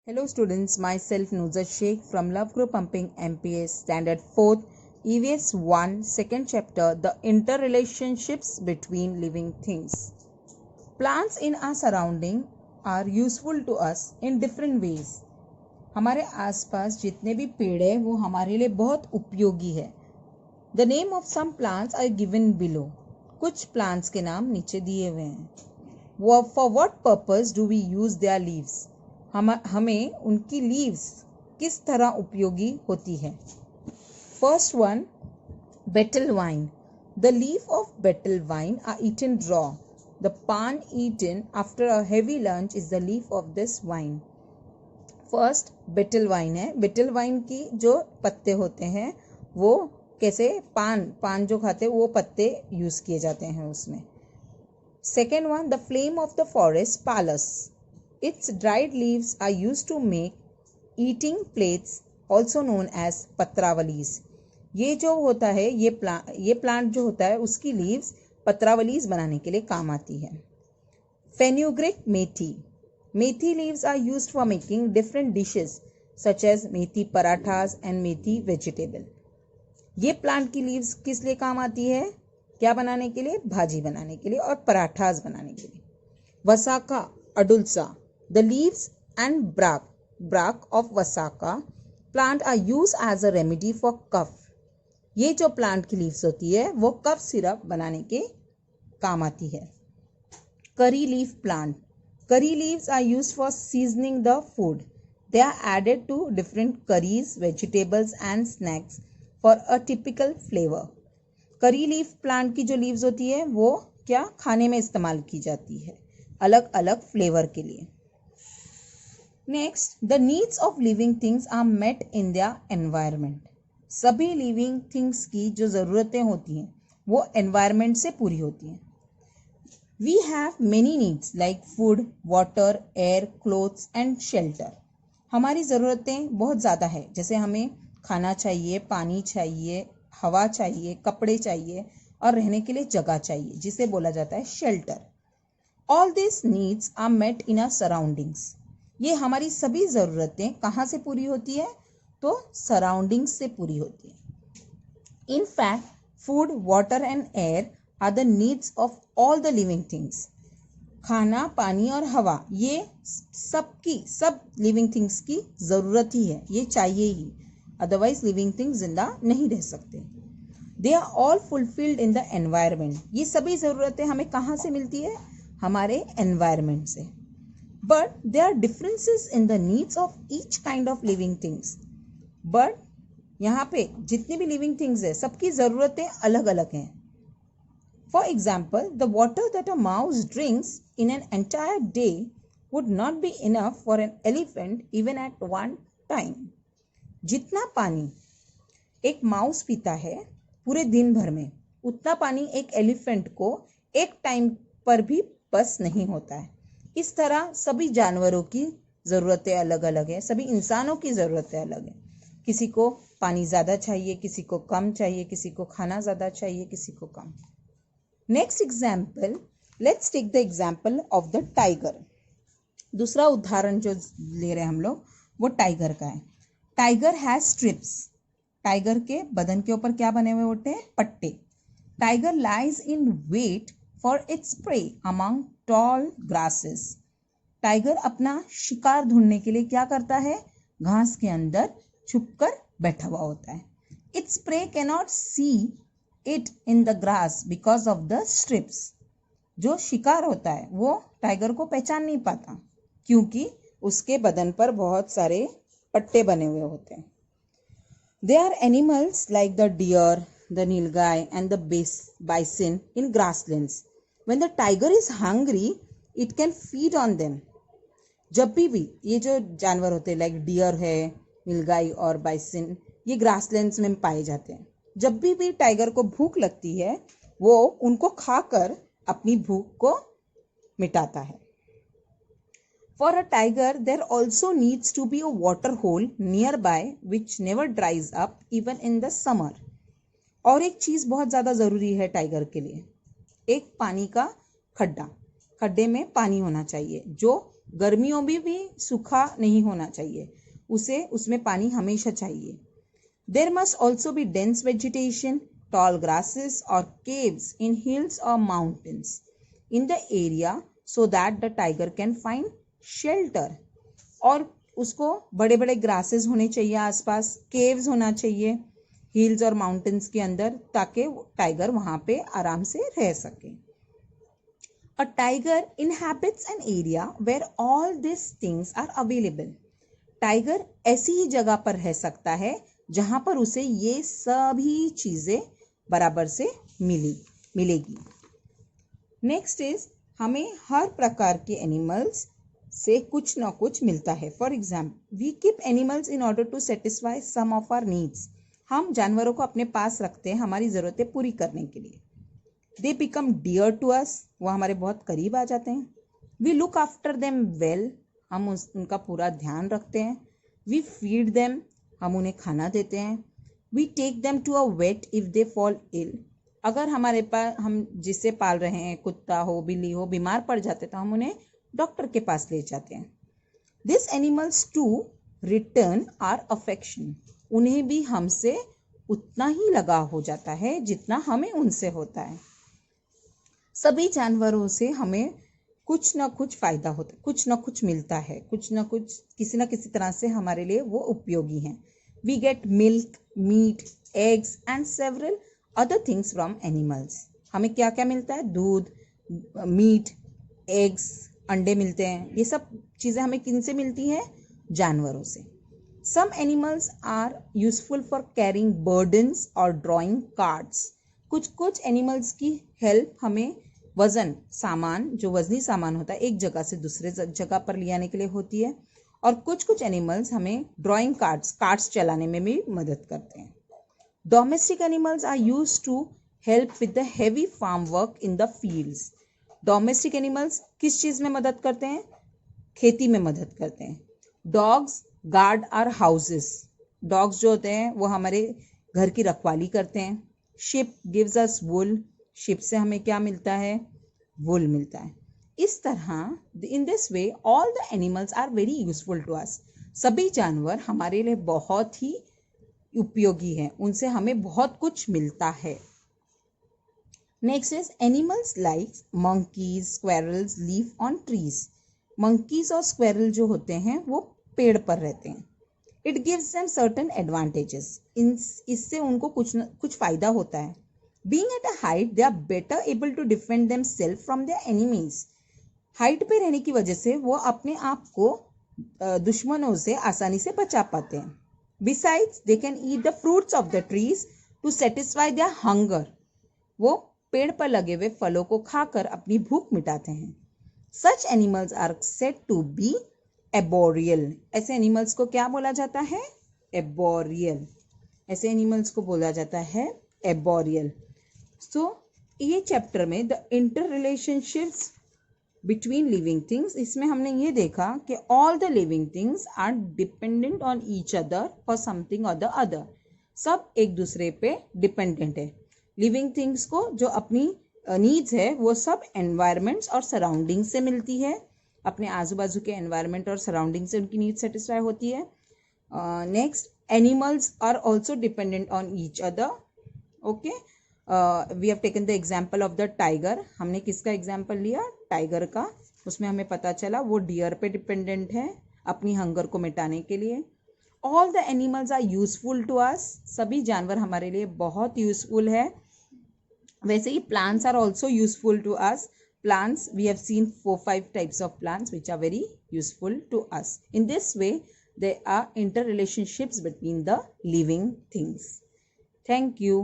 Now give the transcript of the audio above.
Hello students, myself Nuzat Sheikh from Love Group Pumping MPS Standard 4th EVS 1 second chapter, The Interrelationships Between Living Things. Plants in our surrounding are useful to us in different ways. हमारे आसपास जितने भी पेड़ हैं वो हमारे लिए बहुत उपयोगी है. The name of some plants are given below. कुछ plants के नाम नीचे दिए हुए हैं. For what purpose do we use their leaves? हमें उनकी लीव्स किस तरह उपयोगी होती है. First one, betel vine. The leaf of betel vine are eaten raw. The paan eaten after a heavy lunch is the leaf of this vine. First betel vine है. Betel vine की जो पत्ते होते हैं वो कैसे पान जो खाते हैं वो पत्ते यूज किए जाते हैं उसमें. Second one, the flame of the forest पालस. Its dried leaves are used to make eating plates, also known as पत्रावलीज. ये जो होता है ये प्लांट जो होता है उसकी लीव्स पत्रावलीज बनाने के लिए काम आती है. Fenugreek methi. Methi leaves are used for making different dishes such as methi parathas and methi vegetable. ये प्लांट की लीव्स किस लिए काम आती है? क्या बनाने के लिए? भाजी बनाने के लिए और पराठास बनाने के लिए. वसाका अडुल्सा. The leaves and bark of Vasaka plant are used as a remedy for cough. ये जो प्लांट की लीव्स होती है वो कफ सिरप बनाने के काम आती है. करी leaf plant. Curry leaves are used for seasoning the food. They are added to different curries, vegetables and snacks for a typical flavor. करी लीफ प्लांट की जो लीव्स होती है वो क्या खाने में इस्तेमाल की जाती है अलग अलग फ्लेवर के लिए. Next, the needs of living things are met in their environment. सभी लिविंग थिंग्स की जो ज़रूरतें होती हैं वो एनवायरनमेंट से पूरी होती हैं. We have many needs like food, water, air, clothes and shelter. हमारी ज़रूरतें बहुत ज़्यादा है, जैसे हमें खाना चाहिए, पानी चाहिए, हवा चाहिए, कपड़े चाहिए और रहने के लिए जगह चाहिए जिसे बोला जाता है shelter. All this needs are met in our surroundings. ये हमारी सभी ज़रूरतें कहाँ से पूरी होती है? तो सराउंडिंग्स से पूरी होती है. In fact food, water and air are the needs of all the living things. खाना, पानी और हवा ये सब लिविंग थिंग्स की ज़रूरत ही है, ये चाहिए ही, अदरवाइज लिविंग थिंग्स जिंदा नहीं रह सकते. They are all fulfilled in the environment. ये सभी ज़रूरतें हमें कहाँ से मिलती है? हमारे एनवायरनमेंट से. But there are differences in the needs of each kind of living things. But यहाँ पे जितनी भी living things है सबकी ज़रूरतें अलग अलग हैं. For example, the water that a mouse drinks in an entire day would not be enough for an elephant even at one time. जितना पानी एक माउस पीता है पूरे दिन भर में उतना पानी एक एलिफेंट को एक टाइम पर भी बस नहीं होता है. इस तरह सभी जानवरों की ज़रूरतें अलग अलग है, सभी इंसानों की ज़रूरतें अलग है. किसी को पानी ज़्यादा चाहिए, किसी को कम चाहिए, किसी को खाना ज़्यादा चाहिए, किसी को कम. Next example, let's take the example of the tiger. दूसरा उदाहरण जो ले रहे हैं हम लोग वो टाइगर का है. Tiger has strips. टाइगर के बदन के ऊपर क्या बने हुए होते हैं? पट्टे. Tiger lies in wait for its prey among tall grasses. Tiger अपना शिकार ढूंढने के लिए क्या करता है? घास के अंदर छुपकर बैठा हुआ होता है. Its prey can not see it in the grass because of the strips. जो शिकार होता है वो टाइगर को पहचान नहीं पाता क्योंकि उसके बदन पर बहुत सारे पट्टे बने हुए होते हैं. They are animals like the deer, the nilgai and the bison in grasslands. When the tiger is hungry, it can feed on them. जब भी ये जो जानवर होते हैं लाइक डियर है, नीलगाय और बाइसन, ये ग्रासलैंड्स में पाए जाते हैं. जब भी टाइगर को भूख लगती है वो उनको खाकर अपनी भूख को मिटाता है. For a tiger, there also needs to be a water hole nearby which never dries up even in the summer. और एक चीज़ बहुत ज़्यादा ज़रूरी है टाइगर के लिए, एक पानी का खड्डा. खड्डे में पानी होना चाहिए जो गर्मियों में भी सूखा नहीं होना चाहिए, उसे उसमें पानी हमेशा चाहिए. There must also be dense vegetation, tall grasses or caves in hills or mountains in the area so that the tiger can find shelter. और उसको बड़े बड़े ग्रासेस होने चाहिए आसपास, केव्स होना चाहिए हिल्स और माउंटेन्स के अंदर, ताकि टाइगर वहाँ पे आराम से रह सके. A tiger inhabits an area where all these things are available. Tiger ऐसी ही जगह पर रह सकता है जहाँ पर उसे ये सभी चीज़ें बराबर से मिलेगी. नेक्स्ट इज, हमें हर प्रकार के एनिमल्स से कुछ ना कुछ मिलता है. For example, we keep animals in order to satisfy some of our needs. हम जानवरों को अपने पास रखते हैं हमारी ज़रूरतें पूरी करने के लिए. They become dear to us, वो हमारे बहुत करीब आ जाते हैं. We look after them well, हम उनका पूरा ध्यान रखते हैं. वी फीड देम, हम उन्हें खाना देते हैं. We take them to a vet if they fall ill, अगर हमारे पास हम जिसे पाल रहे हैं, कुत्ता हो बिल्ली हो, बीमार पड़ जाते तो हम उन्हें डॉक्टर के पास ले जाते हैं. This animals to return our affection, उन्हें भी हमसे उतना ही लगाव हो जाता है जितना हमें उनसे होता है. सभी जानवरों से हमें कुछ ना कुछ फ़ायदा होता है, कुछ ना कुछ मिलता है, कुछ ना कुछ किसी ना किसी तरह से हमारे लिए वो उपयोगी हैं. We get milk, meat, eggs and several other things from animals. हमें क्या क्या मिलता है? दूध, मीट, एग्स, अंडे मिलते हैं. ये सब चीज़ें हमें किन से मिलती हैं? जानवरों से. Some animals are useful for carrying burdens और ड्राइंग कार्ड्स. कुछ कुछ एनिमल्स की हेल्प हमें वज़न सामान, जो वज़नी सामान होता है, एक जगह से दूसरे जगह पर ले आने के लिए होती है. और कुछ कुछ एनिमल्स हमें ड्राइंग कार्ड्स चलाने में भी मदद करते हैं. Domestic animals are used to help with the heavy farm work in the fields. Domestic animals किस चीज़ में मदद करते हैं? खेती में मदद करते हैं. Dogs guard our houses. Dogs जो होते हैं वो हमारे घर की रखवाली करते हैं. शिप गिव्स अस वुल. शिप से हमें क्या मिलता है? वुल मिलता है. इस तरह in this way all the animals are very useful to us. सभी जानवर हमारे लिए बहुत ही उपयोगी हैं, उनसे हमें बहुत कुछ मिलता है. Next is animals like monkeys, squirrels live on trees. Monkeys और स्क्वेरल जो होते हैं वो पेड़ पर रहते हैं. It gives them certain advantages. इससे उनको कुछ फ़ायदा होता है. Being at a height they are better able to defend them self from their enemies. Height पे रहने की वजह से वो अपने आप को दुश्मनों से आसानी से बचा पाते हैं. Besides they can eat the fruits of the trees to satisfy their hunger. वो पेड़ पर लगे हुए फलों को खाकर अपनी भूख मिटाते हैं. Such animals are said to be arboreal. ऐसे एनिमल्स को क्या बोला जाता है? एबोरियल. ऐसे एनिमल्स को बोला जाता है एबोरियल. सो ये चैप्टर में the interrelationships between living things, इसमें हमने ये देखा कि all the living things are dependent on each other for something और द अदर. सब एक दूसरे पे डिपेंडेंट है. लिविंग थिंग्स को जो अपनी नीड्स है वो सब एनवायरनमेंट्स और सराउंडिंग से मिलती है. अपने आजू बाजू के एनवायरनमेंट और सराउंडिंग से उनकी नीड सेटिस्फाई होती है. Next, animals are also dependent on each other. Okay, we have taken the example of the tiger. हमने किसका एग्जाम्पल लिया? टाइगर का. उसमें हमें पता चला वो डियर पे डिपेंडेंट है अपनी हंगर को मिटाने के लिए. All the animals are useful to us. सभी जानवर हमारे लिए बहुत यूजफुल है. वैसे ही plants are also useful to us. Plants, we have seen 4-5 types of plants which are very useful to us. In this way, there are interrelationships between the living things. Thank you.